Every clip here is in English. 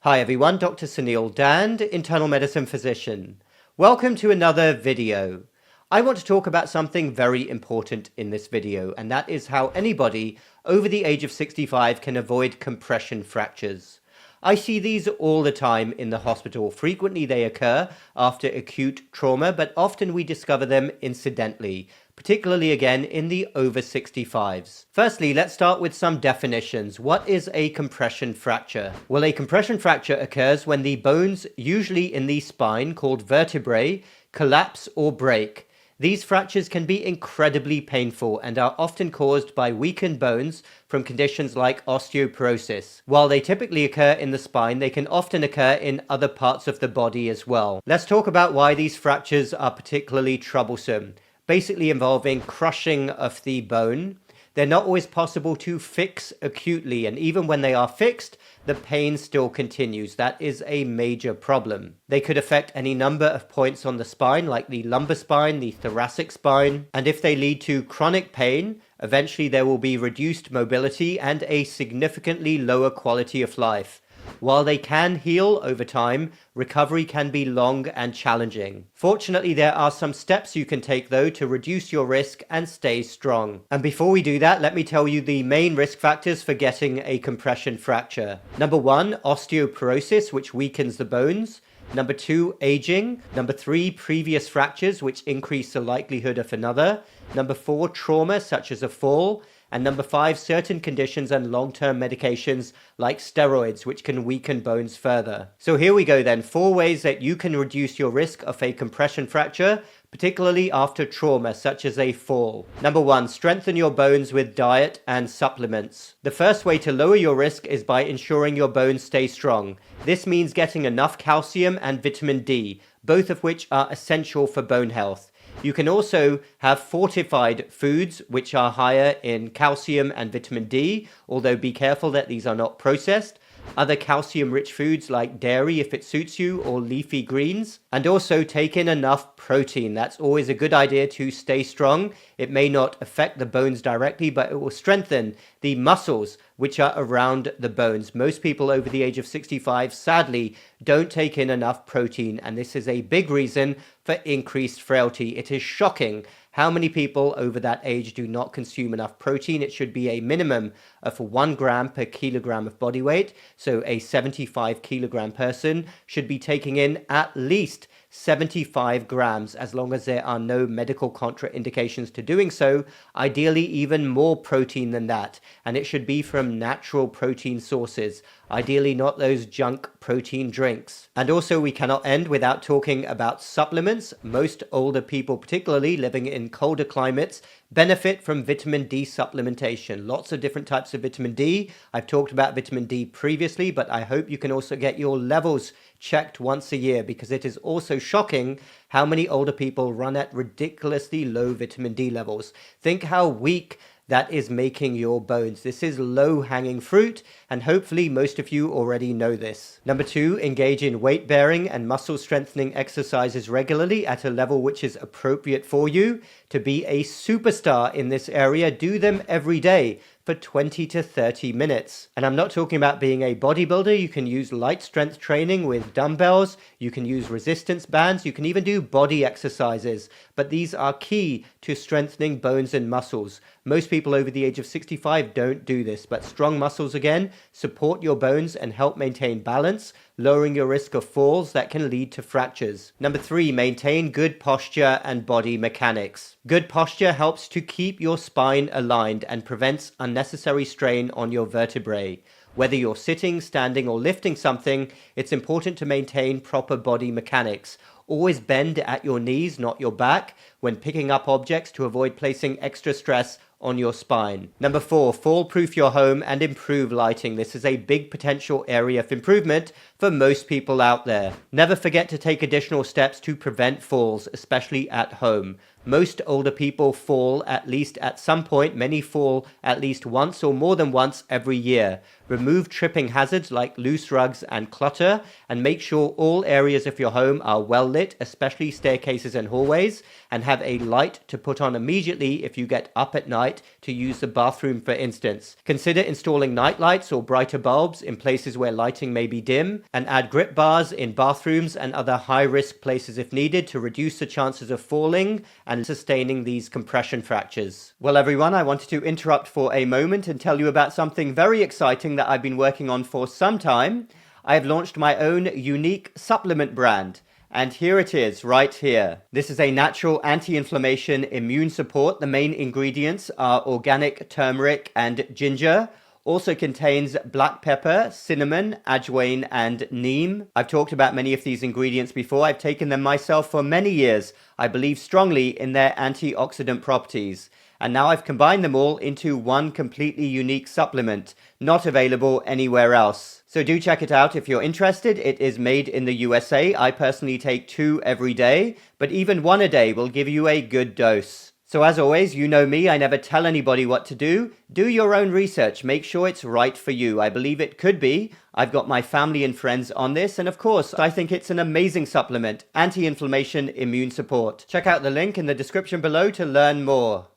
Hi everyone, Dr. Suneel Dhand, internal medicine physician. Welcome to another video. I want to talk about something very important in this video, and that is how anybody over the age of 65 can avoid compression fractures. I see these all the time in the hospital. Frequently they occur after acute trauma, but often we discover them incidentally, particularly again in the over 65s. Firstly, let's start with some definitions. What is a compression fracture? Well, a compression fracture occurs when the bones, usually in the spine called vertebrae, collapse or break. These fractures can be incredibly painful and are often caused by weakened bones from conditions like osteoporosis. While they typically occur in the spine, they can often occur in other parts of the body as well. Let's talk about why these fractures are particularly troublesome. Basically involving crushing of the bone. They're not always possible to fix acutely, and even when they are fixed, the pain still continues. That is a major problem. They could affect any number of points on the spine, like the lumbar spine, the thoracic spine, and if they lead to chronic pain, eventually there will be reduced mobility and a significantly lower quality of life. While they can heal over time, recovery can be long and challenging. Fortunately, there are some steps you can take though to reduce your risk and stay strong. And before we do that, let me tell you the main risk factors for getting a compression fracture. Number 1, osteoporosis, which weakens the bones. Number 2, aging. Number 3, previous fractures, which increase the likelihood of another. Number 4, trauma, such as a fall. And number 5, certain conditions and long-term medications like steroids, which can weaken bones further. So here we go then, 4 ways that you can reduce your risk of a compression fracture, particularly after trauma, such as a fall. Number 1, strengthen your bones with diet and supplements. The first way to lower your risk is by ensuring your bones stay strong. This means getting enough calcium and vitamin D, both of which are essential for bone health. You can also have fortified foods which are higher in calcium and vitamin D, although be careful that these are not processed. Other calcium-rich foods like dairy if it suits you, or leafy greens. And also take in enough protein. That's always a good idea to stay strong. It may not affect the bones directly, but it will strengthen the muscles which are around the bones. Most people over the age of 65, sadly, don't take in enough protein, and this is a big reason for increased frailty. It is shocking how many people over that age do not consume enough protein. It should be a minimum of 1 gram per kilogram of body weight. So a 75 kilogram person should be taking in at least 75 grams, as long as there are no medical contraindications to doing so. Ideally even more protein than that, and it should be from natural protein sources, ideally not those junk protein drinks. And also, we cannot end without talking about supplements. Most older people, particularly living in colder climates, benefit from vitamin D supplementation. Lots of different types of vitamin D. I've talked about vitamin D previously, but I hope you can also get your levels checked once a year, because it is also shocking how many older people run at ridiculously low vitamin D levels. Think how weak that is making your bones. This is low-hanging fruit, and hopefully most of you already know this. Number 2, engage in weight-bearing and muscle-strengthening exercises regularly at a level which is appropriate for you. To be a superstar in this area, do them every day for 20 to 30 minutes. And I'm not talking about being a bodybuilder. You can use light strength training with dumbbells. You can use resistance bands. You can even do body exercises. But these are key to strengthening bones and muscles. Most people over the age of 65 don't do this, but strong muscles again support your bones and help maintain balance, lowering your risk of falls that can lead to fractures. Number 3, maintain good posture and body mechanics. Good posture helps to keep your spine aligned and prevents unnecessary strain on your vertebrae. Whether you're sitting, standing, or lifting something, it's important to maintain proper body mechanics. Always bend at your knees, not your back, when picking up objects to avoid placing extra stress on your spine. Number 4, fall-proof your home and improve lighting. This is a big potential area of improvement for most people out there. Never forget to take additional steps to prevent falls, especially at home. Most older people fall at least at some point. Many fall at least once or more than once every year. Remove tripping hazards like loose rugs and clutter, and make sure all areas of your home are well lit, especially staircases and hallways, and have a light to put on immediately if you get up at night to use the bathroom, for instance. Consider installing night lights or brighter bulbs in places where lighting may be dim, and add grip bars in bathrooms and other high-risk places if needed to reduce the chances of falling and sustaining these compression fractures. Well, everyone, I wanted to interrupt for a moment and tell you about something very exciting that I've been working on for some time. I have launched my own unique supplement brand, and here it is, right here. This is a natural anti-inflammation immune support. The main ingredients are organic turmeric and ginger. Also contains black pepper, cinnamon, ajwain, and neem. I've talked about many of these ingredients before. I've taken them myself for many years. I believe strongly in their antioxidant properties. And now I've combined them all into one completely unique supplement, not available anywhere else. So do check it out if you're interested. It is made in the USA. I personally take 2 every day, but even 1 a day will give you a good dose. So as always, you know me, I never tell anybody what to do. Do your own research. Make sure it's right for you. I believe it could be. I've got my family and friends on this, and of course, I think it's an amazing supplement. Anti-inflammation immune support. Check out the link in the description below to learn more.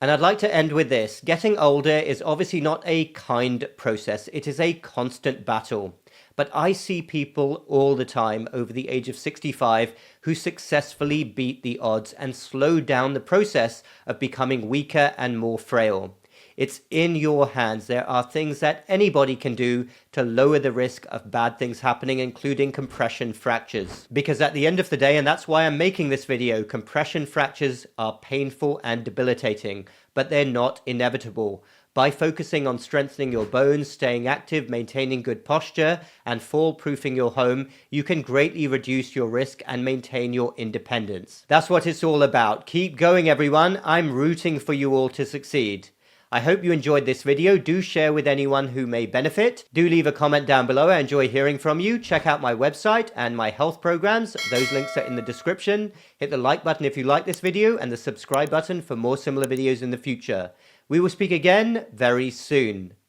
And I'd like to end with this. Getting older is obviously not a kind process. It is a constant battle. But I see people all the time over the age of 65 who successfully beat the odds and slow down the process of becoming weaker and more frail. It's in your hands. There are things that anybody can do to lower the risk of bad things happening, including compression fractures. Because at the end of the day, and that's why I'm making this video, compression fractures are painful and debilitating, but they're not inevitable. By focusing on strengthening your bones, staying active, maintaining good posture, and fall-proofing your home, you can greatly reduce your risk and maintain your independence. That's what it's all about. Keep going, everyone. I'm rooting for you all to succeed. I hope you enjoyed this video. Do share with anyone who may benefit. Do leave a comment down below. I enjoy hearing from you. Check out my website and my health programs. Those links are in the description. Hit the like button if you like this video and the subscribe button for more similar videos in the future. We will speak again very soon.